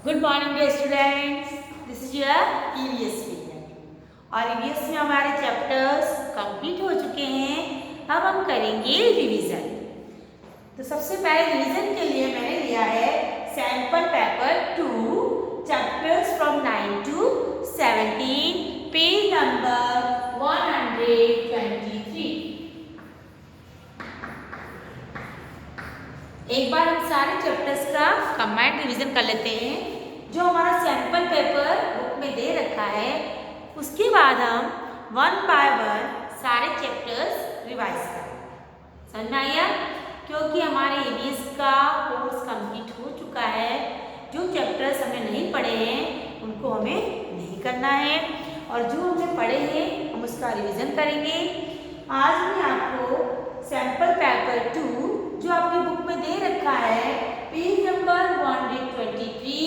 Good morning dear students, this is your EVS video और EVS में हमारे chapters complete हो चुके हैं। अब हम करेंगे रिवीजन। तो सबसे पहले रिवीजन के लिए मैंने लिया है sample paper 2 chapters from 9 to 17 page number 123। एक बार हम सारे चैप्टर्स का कंबाइंड रिवीजन कर लेते हैं। जो हमारा सैंपल पेपर बुक में दे रखा है उसके बाद हम वन बाय वन सारे चैप्टर्स रिवाइज करेंगे। समझ में आया? क्योंकि हमारे ईवीएस का कोर्स कंप्लीट हो चुका है। जो चैप्टर्स हमने नहीं पढ़े हैं उनको हमें नहीं करना है और जो हमने पढ़े हैं हम उसका रिवीजन करेंगे। आज मैं आपको सैंपल पेपर 2 जो आपकी बुक में दे रखा है पेज नंबर 123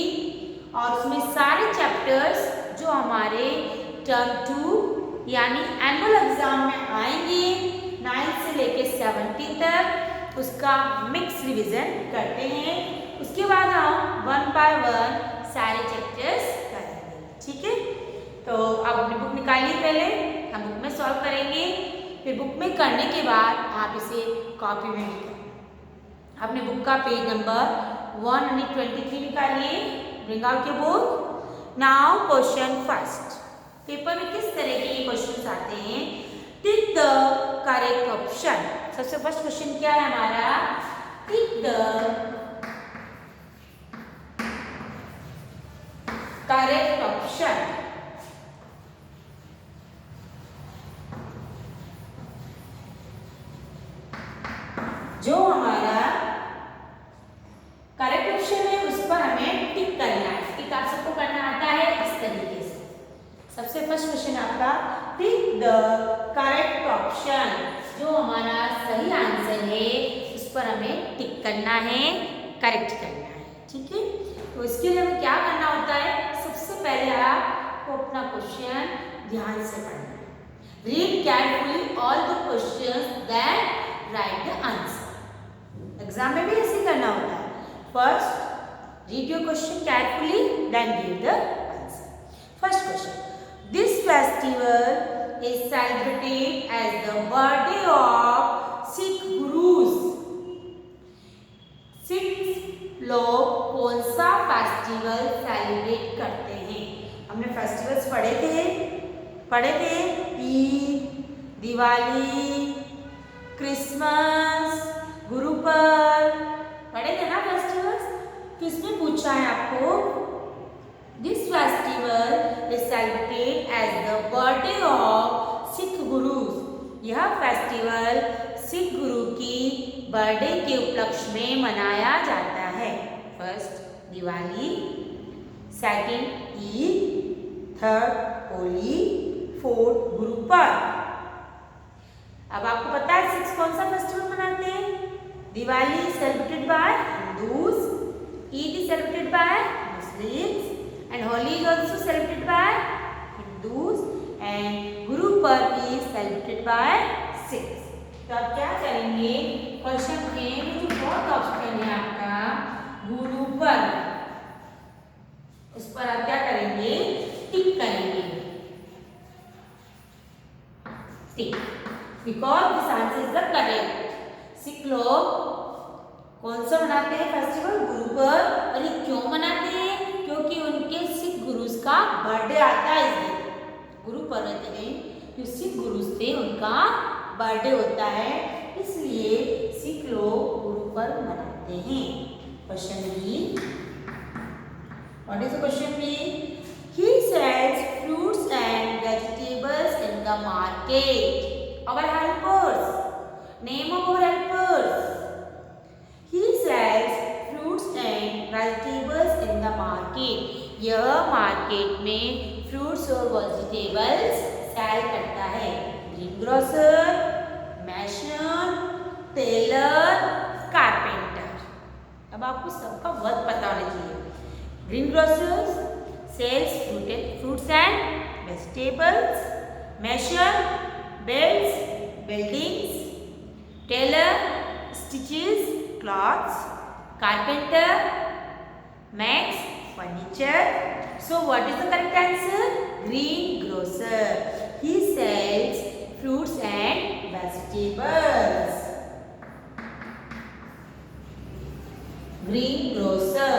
और उसमें सारे चैप्टर्स जो हमारे टर्म 2 यानी एनुअल एग्जाम में आएंगे 9 से लेके 17 तक उसका मिक्स रिवीजन करते हैं। उसके बाद हम वन बाय वन सारे चैप्टर्स करेंगे। ठीक है, तो आप अपनी बुक निकालिए। पहले हम बुक में सॉल्व करेंगे, फिर बुक में करने के बाद आप इसे कॉपी में लिखें। अपने बुक का पेज नंबर 123 निकालिए। Bring out your book. Now question first. Paper में किस तरह के क्वेश्चन आते हैं? Tick the correct option. सबसे फर्स्ट क्वेश्चन क्या है हमारा? Tick the correct option. जो हमारा करेक्ट ऑप्शन है उस पर हमें टिक करना है। टिक आप सबको करना आता है इस तरीके से। सबसे फर्स्ट क्वेश्चन आपका टिक द करेक्ट ऑप्शन। जो हमारा सही आंसर है उस पर हमें टिक करना है, करेक्ट करना है। ठीक है, तो इसके लिए हमें क्या करना होता है? सबसे पहले आपको अपना क्वेश्चन ध्यान से पढ़ना है। Read carefully all the questions then write the answer. Exam में भी ऐसे करना होता है। First, read your question carefully, then give the answer. First question. This festival is celebrated as the birthday of Sikh Gurus. Sikh लोग कौन सा festival celebrate करते हैं? हमने फेस्टिवल्स पढ़े थे ईद, दिवाली, क्रिसमस, गुरुपर्व पढ़े थे ना फेस्टिवल्स। तो इसमें पूछा है आपको this festival is celebrated as the birthday of Sikh gurus. यह फेस्टिवल सिख गुरु की बर्थडे के उपलक्ष्य में मनाया जाता है। First Diwali, second Eid, third Holi, fourth Gurpurab. अब आपको पता है सिख कौन सा फेस्टिवल मनाते हैं? Diwali is celebrated by Hindus, Eid is celebrated by Muslims, and Holi is also celebrated by Hindus, and Guru Parv is celebrated by Sikhs. तो आप क्या करेंगे? क्वेश्चन में जो फोर्थ ऑप्शन है आपका गुरु पर्व, उस पर आप क्या करेंगे? टिक करेंगे। Tick, because this answer is the correct. Sikh लोग कौन सा मनाते हैं फेस्टिवल? गुरुपर्व। और ये क्यों मनाते हैं? क्योंकि उनके सिख गुरुज का बर्थडे आता है इस दिन। गुरुपर्व के दिन जो सिख गुरुज थे उनका बर्थडे होता है, इसलिए सिख लोग गुरुपर्व मनाते हैं। Question B. What is the question B? He sells fruits and vegetables in the market. Our helpers. Name of our helpers. He sells fruits and vegetables in the market. यह मार्केट में fruits और vegetables sell करता है। Green grocer, mason, tailor, carpenter. अब आपको सबका work पता होना चाहिए। Green grocers sells fruits and vegetables, mason builds buildings, tailor stitches cloths, carpenter makes furniture. So what is the correct answer? Greengrocer. He sells fruits and vegetables. Greengrocer.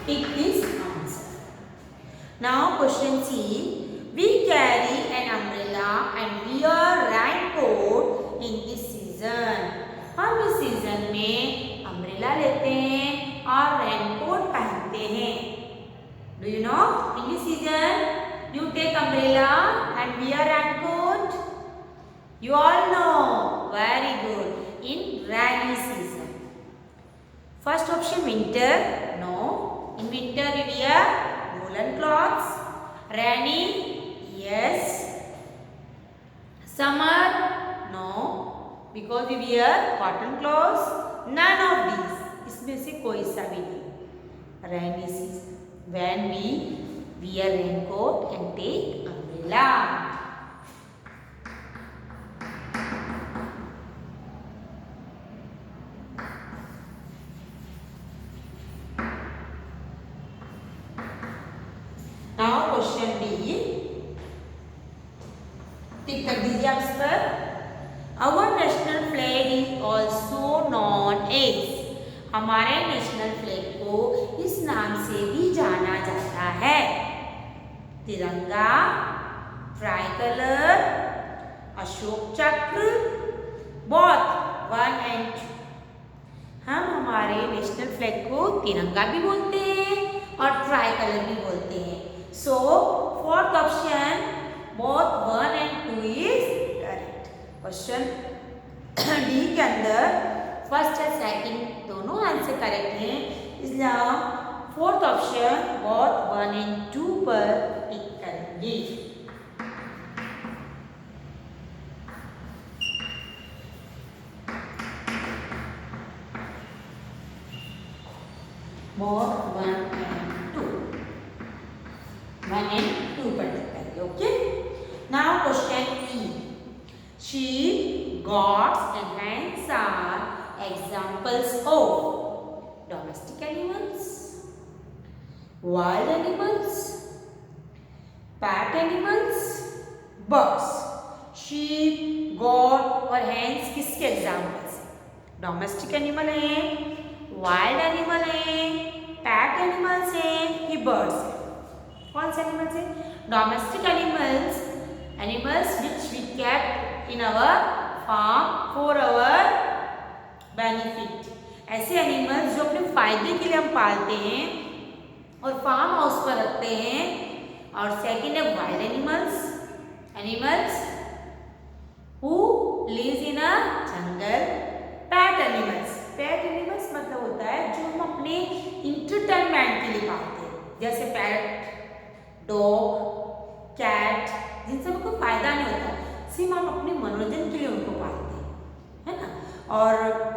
Pick this answer. Now question C. We carry an umbrella and wear raincoat in this season. हम इस season में umbrella लेते हैं और raincoat पहनते हैं. Do you know? In this season, you take umbrella and wear raincoat. You all know. Very good. In rainy season. First option winter. No. In winter we wear woolen cloths. Rainy. Yes. Summer. No. Because we wear cotton clothes. None of these. इसमें से कोई सा भी नहीं. Rainy season. When we wear raincoat and take umbrella. Now question D. टिक कर दीजिए आप इस पर. Our national flag is also known as. हमारे नेशनल फ्लैग को इस नाम से भी जाना जाता है. तिरंगा, ट्राई कलर, अशोक चक्र, बोथ 1 and 2. हम हमारे नेशनल फ्लैग को तिरंगा भी बोलते हैं और ट्राई कलर भी बोलते हैं. So fourth option both 1 and 2 is correct. Question D के अंदर फर्स्ट और सेकंड दोनों आंसर करेक्ट हैं, इसलिए हम फोर्थ ऑप्शन बोथ 1 and 2 पर टिक करेंगे. बोथ 1 and 2 पर टिक करेंगे. Okay. Now question E. Sheep, goats and hens are examples of domestic animals, wild animals, pet animals, birds. Sheep, goat और hens किसके एग्जाम्पल्स? डोमेस्टिक एनिमल हैं, वाइल्ड एनिमल हैं, PAT animals हैं कि बर्ड्स हैं? कौन से एनिमल्स हैं? Domestic animals which we kept in our farm for our benefit. ऐसे एनिमल्स जो अपने फायदे के लिए हम पालते हैं और फार्म हाउस पर रखते हैं. और सेकंड है wild animals who lives in a jungle. PAT animals मतलब होता है जो हम अपने इंटरटेनमेंट के लिए पालते हैं, जैसे पैट, डॉग, कैट, जिनसे हमको फायदा नहीं होता, सिर्फ हम अपने मनोरंजन के लिए उनको पालते हैं, है ना. और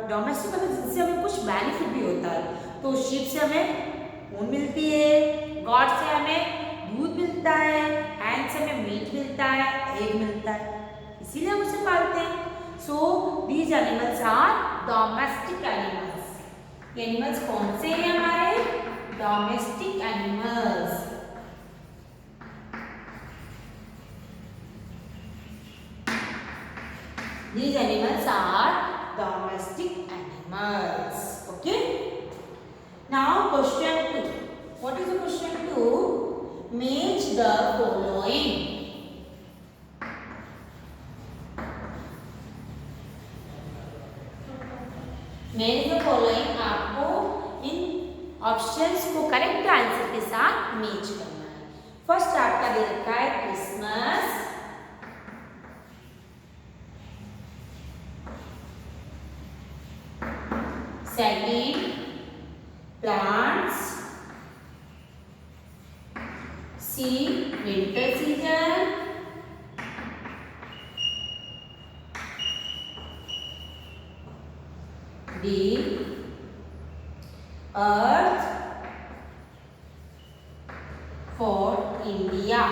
डोमेस्टिक मतलब जिनसे हमें कुछ बेनिफिट भी होता है. तो शीप से हमें ऊन मिलती है, गॉट से हमें दूध मिलता है, हैंड से हमें मीट मिलता है, एग मिलता है, इसीलिए हम उसे पालते हैं. So these animals are domestic animals. ये एनिमल्स कौन से हैं हमारे? Domestic animals. These animals are domestic animals. Okay. Now question 2. What is the question 2? Match the following. Match the following. आपको इन ऑप्शंस को करेक्ट आंसर के साथ मैच करना है. फर्स्ट आपका दे रखा है Christmas, second plants, C winter season, D earth for India.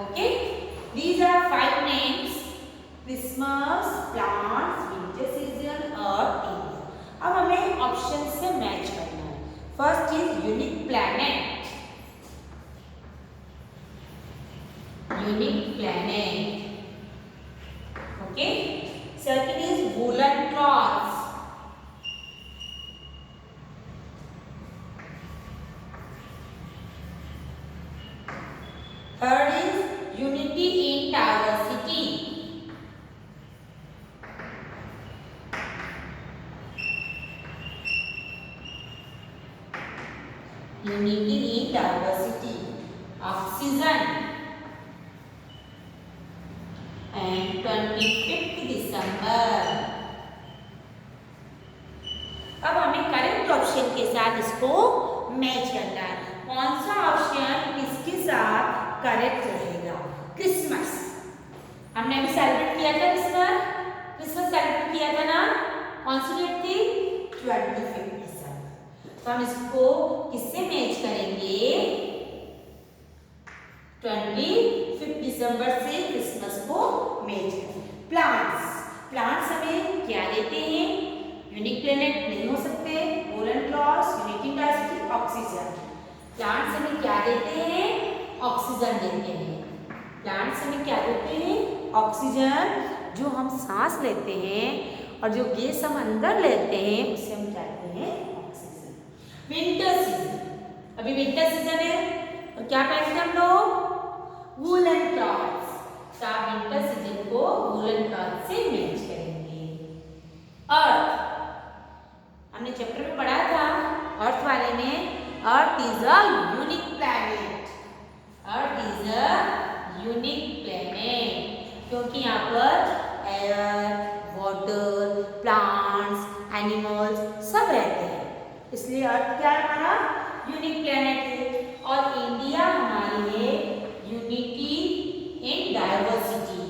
Okay, these are 5 names: Christmas, plants, winter season और India. अब हमें unity in diversity, oxygen. And 25 दिसंबर। अब हमें करेक्ट ऑप्शन के साथ इसको मैच करना है। कौन सा ऑप्शन इसके साथ करेक्ट रहेगा? क्रिसमस, हमने अभी सेलिब्रेट किया था क्रिसमस सेलिब्रेट किया था ना। कौन सी डेट थी? 25 दिसंबर। तो हम इसको किससे मैच करेंगे? 25 दिसंबर से क्रिसमस को मैच करेंगे। प्लांट्स हमें क्या देते हैं? यूनिक प्लेनेट नहीं हो सकते, woollen cross, unity in diversity, oxygen. Plants हमें क्या देते हैं? ऑक्सीजन देते हैं। प्लांट्स हमें क्या देते हैं? ऑक्सीजन, जो हम सांस लेते हैं और जो गैस हम अंदर लेते हैं उसे हम कहते हैं ऑक्सीजन। विंटर सीजन, अभी विंटर सीजन है और क्या पहनते हैं हम लोग? Woollen clothes. तो आप विंटर सीजन को वूलन क्लॉथ से मैच करेंगे। अर्थ, हमने चैप्टर में पढ़ा था अर्थ वाले में, earth is a unique planet. Earth is a unique planet क्योंकि यहाँ पर एयर, वाटर, प्लांट्स, एनिमल्स सब रहते हैं, इसलिए अर्थ क्या है? हमारा यूनिक प्लैनेट है। और इंडिया हमारी है यूनिटी इन डाइवर्सिटी।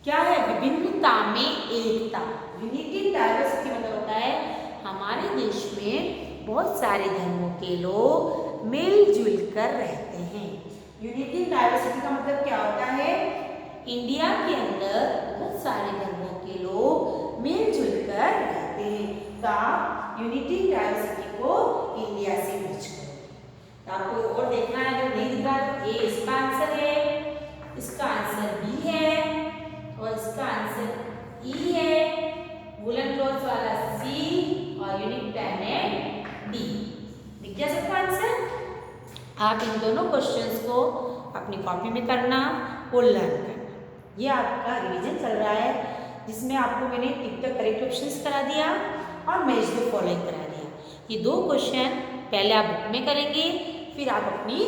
क्या है? विभिन्नता में एकता। यूनिटी इन डाइवर्सिटी मतलब होता है हमारे देश में बहुत सारे धर्मों के लोग मिलजुल कर रहते हैं। यूनिटी इन डाइवर्सिटी का मतलब क्या होता है? इंडिया के अंदर बहुत सारे धर्मों के लोग मिलजुल कर रहते हैं। तो आप यूनिटी इन डाइवर्सिटी को इंडिया से मैच करो। तो आपको और देखना है, अगर नहीं दिख रहा तो ए इसका आंसर है, इसका आंसर बी है और इसका आंसर ई है, वूलन क्लॉथ वाला सी और यूनिक प्लैनेट डी। दिख गया सबका आंसर? आप इन दोनों क्वेश्चंस को अपनी कॉपी में करना और लर्न करना। ये आपका रिवीजन चल रहा है जिसमें आपको मैंने टिक द करेक्ट ऑप्शंस करा दिया और मैच द फॉलोइंग करा दिया। ये दो क्वेश्चन पहले आप बुक में करेंगे, फिर आप अपनी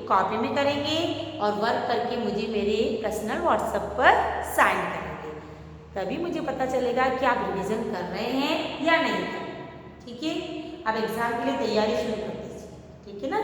कॉपी में करेंगे और वर्क करके मुझे मेरे पर्सनल व्हाट्सएप पर साइन करेंगे। तभी मुझे पता चलेगा कि आप रिवीजन कर रहे हैं या नहीं कर रहे हैं। ठीक है, अब एग्जाम के लिए तैयारी शुरू कर दीजिए। ठीक है ना?